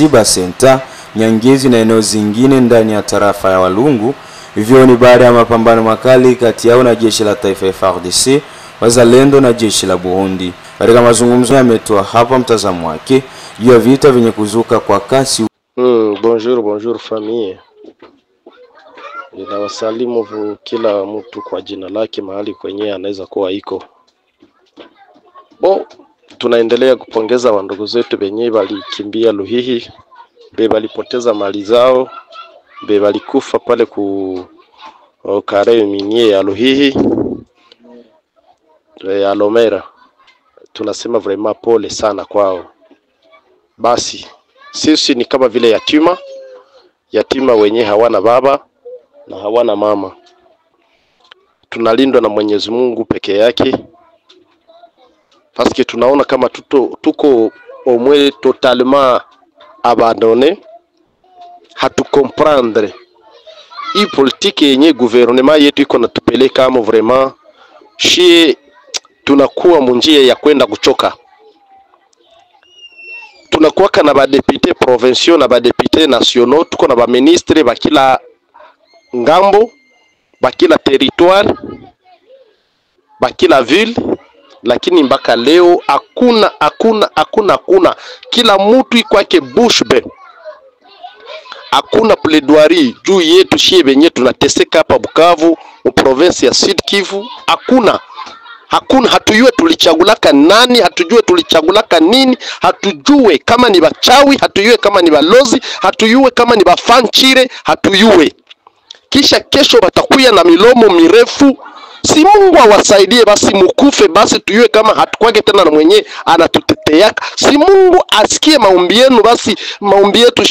Ziba Center, Nyangezi na eneo zingine ndani ya tarafa ya Walungu. Hivyo ni baada ya mapambano makali kati yao na jeshi la taifa FARDC, wazalendo na jeshi la Burundi. Katika mazungumzo yametoa hapa mtazamo wake juu ya vita vyenye kuzuka kwa kasi. Bonjour famille. Ninawasalimu kila mtu kwa jina lake mahali kwenye anaweza kuwa iko. Tunaendelea kupongeza wandugu zetu wenye walikimbia Luhihi, walipoteza mali zao, walikufa pale ku kare minie ya Luhihi ya Lomera. Tunasema vraiment pole sana kwao. Basi sisi ni kama vile yatima wenye hawana baba na hawana mama. Tunalindwa na Mwenyezi Mungu peke yake. Parce tunaona kama tuko au moins totalement abandonné, hatu comprendre hii politique yenye gouvernement yetu iko natupeleka kama vraiment shie tunakuwa munjia ya kwenda kuchoka. Tunakuwa na ba députés provinciaux na ba députés nationaux, tuko na ba ministres ba kila ngambo, ba kila territoire, ba kila ville, lakini mpaka leo hakuna kila mtu ikwake bush be. Hakuna plaidoirie juu yetu shie benye tunateseka hapa Bukavu mu province ya Sud Kivu. Hakuna hatujue tulichagulaka nani, hatujue tulichagulaka nini, hatujue kama ni bachawi, hatujue kama ni balozi, hatujue kama ni bafanchire, hatujue. Kisha kesho batakuya na milomo mirefu. Si Mungu awasaidie basi mukufe basi tuyue kama hatukwake tena na mwenye anatuteteaka. Si Mungu asikie maombi yenu basi maombi yetu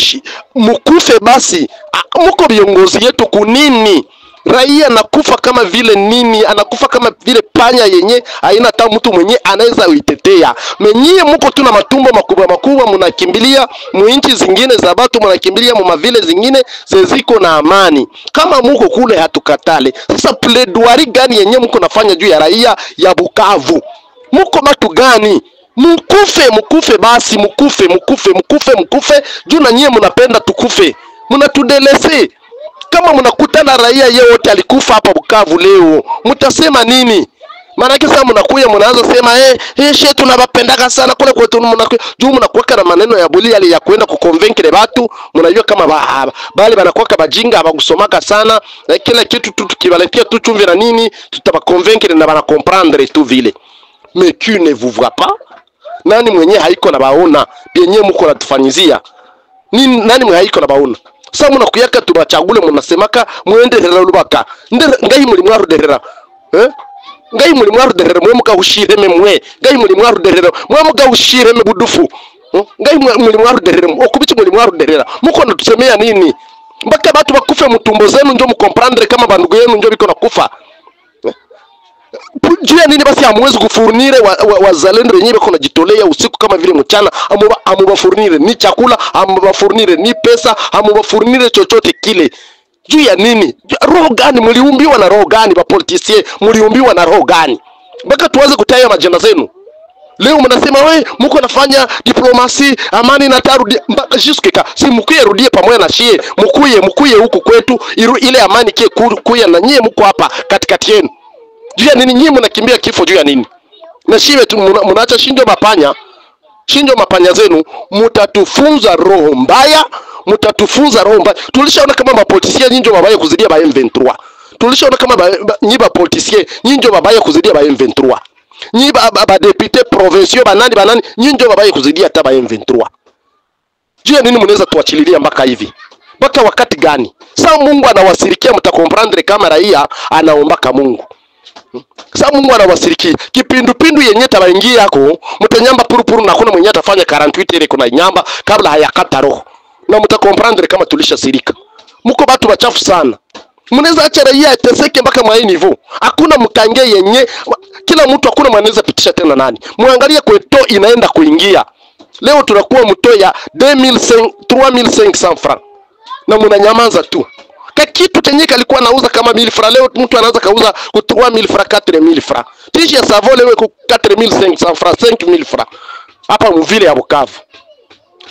mukufe basi. Muko viongozi yetu kunini? Raia nakufa kama vile nini? Anakufa kama vile panya yenye haina hata mtu mwenye anaweza uitetea. Menyie muko tuna matumbo makubwa mnakimbilia muinchi zingine za watu, mnakimbilia mu mavile zingine zeziko na amani. Kama muko kule hatukatale. Sasa plaidoirie gani yenye muko nafanya juu ya raia ya Bukavu? Muko matu gani? Mukufe basi, mukufe juu na nyie mnapenda tukufe. Mnatudelese. Kama mnakutana raia yote alikufa hapa Bukavu leo, mtasema nini? Maana kisa mnakuya mnaanza sema shetu tunabapendaka sana kule kwetu, mnakuja juu mnakuweka na maneno ya buli yale ya kwenda kuconvaincre watu. Mnajua kama bali banakuweka bajinga abagusomaka sana, kila kitu tukibaletea tu chumvi na nini tutabaconvaincre na bana comprendre tout vile. Mais qui ne vous voit pas? Nani mwenye haiko na baona yenyewe mko natufanyizia nini? Nani mwenye haiko na baona? Sasa mnakuyaka tubachagule mnasemaka muendelera lubaka ngai muri mwaruderera ngai muri mwaruderera mwe mukahushireme mwe ngai muri mwaruderera mwe mukahushireme budufu ngai muri mwaruderera okubichi muri mwaruderera muko natusemea nini? Mpaka watu bakufe mutumbo zenu ndio mkomprendre kama bandugu yenu ndio biko nakufa. Jua nini basi hamwezi kufurnire wazalendo wenyewe bako najitolea usiku kama vile mchana, amubafurnire ni chakula, amubafurnire ni pesa, amubafurnire chochote kile. Juu ya nini? Roho gani mliumbiwa na roho gani ba politiciens? Mliumbiwa na roho gani? Mpaka tuanze kutaya majana zenu. Leo mnasema mko nafanya diplomasi, amani na tarudi mpaka jisuka. Si mkuye rudie pamoja na shie, mkuye huku kwetu ile amani kuya na nyie mko hapa katikati yenu. Juu ya nini nyinyi mnakimbia kifo juu ya nini? Na shiwe tu mnaacha shinjo mapanya zenu, mutatufunza roho mbaya, Tulishaona kama mapolitisia nyinjo mabaya kuzidia ba M23. Tulishaona kama nyiba politisien nyinjo mabaya kuzidia ba M23. Nyiba ba député provinciaux banani nyinjo mabaya kuzidia hata ba M23. Juu ya nini mnaweza tuachililia mpaka hivi? Mpaka wakati gani? Sasa Mungu anawasirikia, mtakomprendre kama raia anaombaka Mungu. Sasa Mungu anawasirikia. Kipindupindu yenye tabaingia yako, mtanyamba purupuru na kuna mwenye atafanya 48 ile kuna nyamba kabla hayakata roho. Na mtakomprendre kama tulishasirika. Mko watu wachafu sana. Mnaweza acha raia ateseke mpaka mwa niveau. Hakuna mkange yenye kila mtu, hakuna mwanaweza pitisha tena nani. Muangalie kweto inaenda kuingia. Leo tunakuwa mto ya 3500 francs. Na mnanyamaza tu. Kitu chenye kalikuwa nauza kama 1000 francs, leo mtu anaanza kauza kwa 3000 francs, 4000 francs. Tishi ya savo leo kwa 4500 francs, 5000 francs. Hapa mvile ya Bukavu.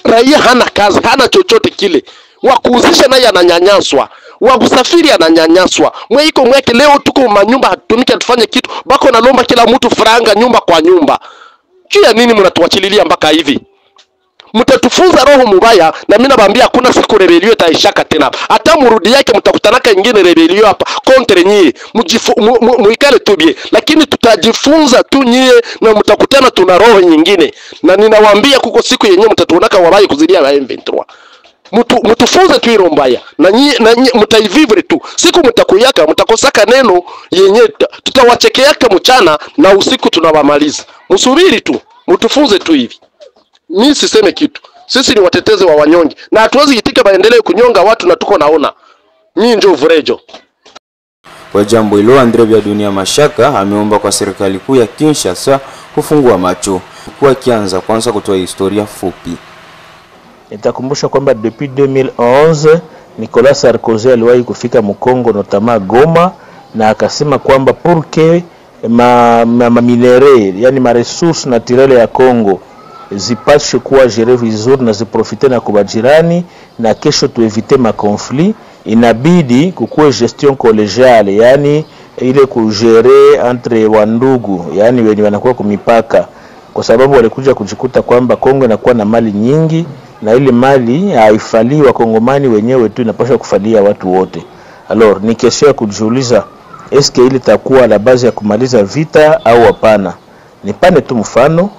raia hana kazi, hana chochote kile. Wakuuzisha naye ananyanyaswa, wakusafiri ananyanyaswa. Mweiko mweke leo tuko manyumba hatutumiki atufanye kitu, bako nalomba kila mtu franga nyumba kwa nyumba. Kia nini mnatuachililia mpaka hivi? Mtatufunza roho mubaya, na mimi nabaambia hakuna siku rebelio itaishaka tena. Hata murudi yake mtakutanaka ingine rebelio hapa contre nyie. Muikale tubie, lakini tutajifunza tu nyie na mtakutana tuna roho nyingine. Na ninawaambia kuko siku yenyewe mtatuonaka wabai kuzidia wa M23. Mtufunze tu hilo mbaya na nyie mtaivivre tu. Siku mtakuyaka mtakosaka neno yenye tutawachekeaka mchana na usiku tunawamaliza. Msubiri tu, mtufunze tu hivi. Mimi siseme kitu. Sisi ni watetezi wa wanyonge na hatuwezi itika baendelee kunyonga watu na tuko naona. Mimi ndio Vurejo. Kwa jambo hilo, Andre Byadunia Mashaka ameomba kwa serikali kuu ya Kinshasa kufungua macho kwa kianza kwanza kutoa historia fupi. Nitakumbusha kwamba depuis 2011 Nicolas Sarkozy aliwahi kufika Mkongo notama Goma na akasema kwamba pour que ma minere yani ma ressources naturelles ya Kongo zipashe kuwa gere vizuri na ziprofite na kubajirani na kesho tuevite ma conflit, inabidi kukuwe gestion collegiale, yani ile kujere entre wandugu, yani wenye wanakuwa kumipaka, kwa sababu walikuja kujikuta kwamba Kongo inakuwa na mali nyingi na ile mali haifali wa Kongomani wenyewe tu, inapaswa kufalia watu wote. Alors ni kesho ya kujiuliza, eske ile takuwa la base ya kumaliza vita au hapana? Nipane tu mfano,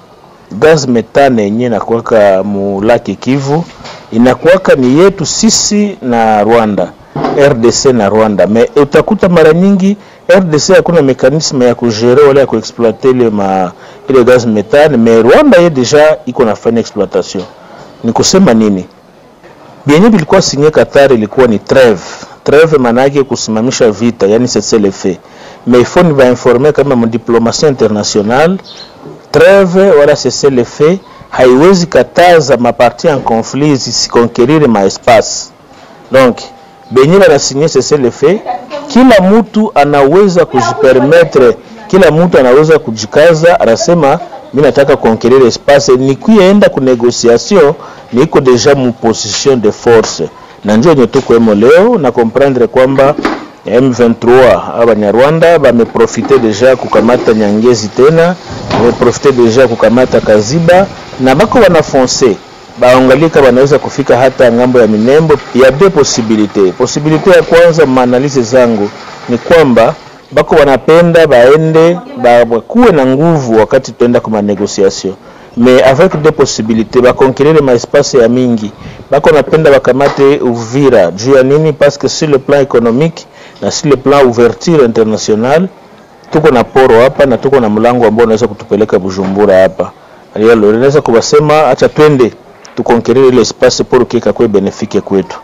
gaz metane yenye na kuwaka mulaki Kivu inakuwaka ni yetu sisi na Rwanda, RDC na Rwanda. Me utakuta mara nyingi RDC hakuna mekanisme ya kujere wala ya kuexploiter ile gaz metane, me Rwanda ye deja iko na fanya exploitation. Ni kusema nini? Bienye bilikuwa sinye Qatar ilikuwa ni trêve maana yake kusimamisha vita, yani c'est le fait. Mais il faut nous informer kama mu diplomatie internationale, trêve wala c'est le fait haiwezi kataza maparti en conflit zisikonkerire ma espace. Donc benye bana signer c'est le fait, kila mtu anaweza kujipermettre, kila mtu anaweza kujikaza, anasema mimi nataka conquérir espace, ni kuenda ku négociation, niko deja mu position de force. Na njoo nyetuko emo leo na comprendre kwamba M23 Abanyarwanda bameprofite deja kukamata Nyangezi tena, bameprofite deja kukamata Kaziba na bako wanafonce baangalika wanaweza kufika hata ngambo ya Minembo. Ya deux possibilités. Possibilité ya kwanza, maanalize zangu ni kwamba bako wanapenda baende bakuwe na nguvu wakati tuenda kwa négociation, mais avec deux possibilités, ba conquérir ma espace ya mingi. Bako napenda bakamate Uvira juu ya nini? Parce que sur le plan économique na sur le plan ouverture internationale tuko na poro hapa na tuko na mlango ambao unaweza kutupeleka Bujumbura hapa. Alialo inaweza kubasema acha twende tukonquérir ile espace pour kika kwa benefike kwetu.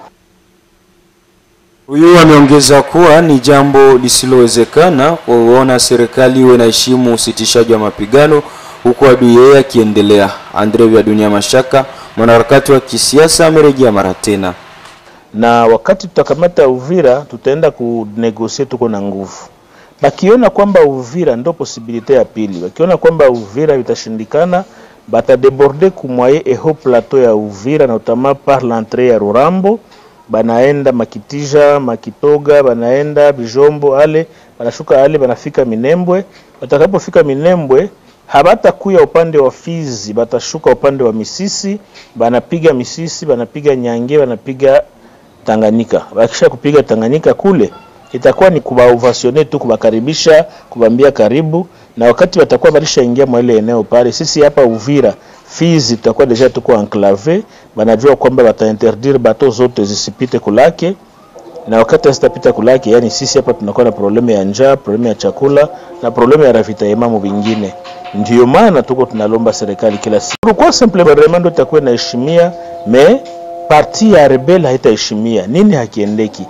Huyu ameongeza kuwa ni jambo lisilowezekana kuona serikali iwe na heshima usitishaji wa mapigano huku adui yeye akiendelea. Andre Byadunia Mashaka, mwanaharakati wa kisiasa, amerejea mara tena. Na wakati tutakamata Uvira tutaenda kunegosiate, tuko na nguvu. Bakiona kwamba Uvira ndo possibilité ya pili, bakiona kwamba Uvira itashindikana, bata déborder ku moyen et haut plateau ya Uvira, notamment par l'entrée ya Rurambo, banaenda Makitija, Makitoga, banaenda Bijombo, ale banashuka ale banafika Minembwe. Batakapofika Minembwe habata kuya upande wa Fizi, batashuka upande wa Misisi, banapiga Misisi, banapiga Nyange, banapiga Tanganyika. Bakisha kupiga Tanganyika kule itakuwa ni kubaovationner tu, kubakaribisha, kubambia karibu, na wakati watakuwa barisha ingia mwa ile eneo pale, sisi hapa Uvira Fizi tutakuwa deja tuko enclavé, banajua kwamba batainterdire bato zote zisipite kulake, na wakati zitapita kulake, yani sisi hapa tunakuwa na probleme ya njaa, probleme ya chakula na probleme ya ravitaillement vingine. Ndio maana tuko tunalomba serikali kila siku kwa simplement remando itakuwa na heshimia, mais parti ya rebel haitaheshimia. Nini hakiendeki?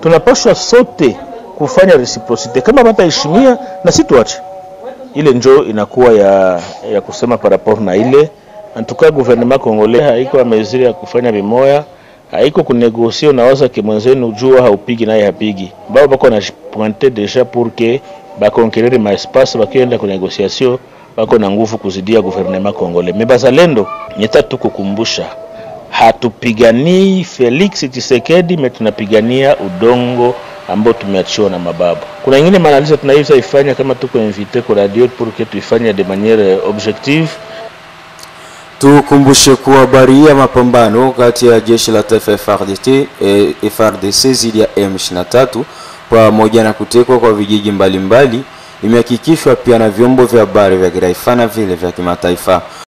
Tunapaswa sote kufanya reciprocity. Kama bataheshimia na sisi tuache. Ile njoo inakuwa ya kusema par rapport na ile. Antuka gouvernement congolais haiko ameziri ya kufanya bimoya, haiko kunegosia unawaza kimwenzenu jua haupigi naye hapigi. Bao bako na pointer déjà pour que ba conquérir ma espace, bakienda ku négociation bako na nguvu kuzidia gouvernement congolais. Mais bazalendo nyeta tukukumbusha hatupiganii Felix Tshisekedi, mais tunapigania udongo ambao tumeachiwa na mababu. Kuna nyingine maanaliza tunaweza ifanya kama tuko invité kwa radio pour que tuifanye de manière objective. Tukumbushe kuwa habari ya mapambano kati ya jeshi la taifa FARDC dhidi ya M23 pamoja na kutekwa kwa vijiji mbalimbali imehakikishwa pia na vyombo vya habari vya kitaifa na vile vya kimataifa.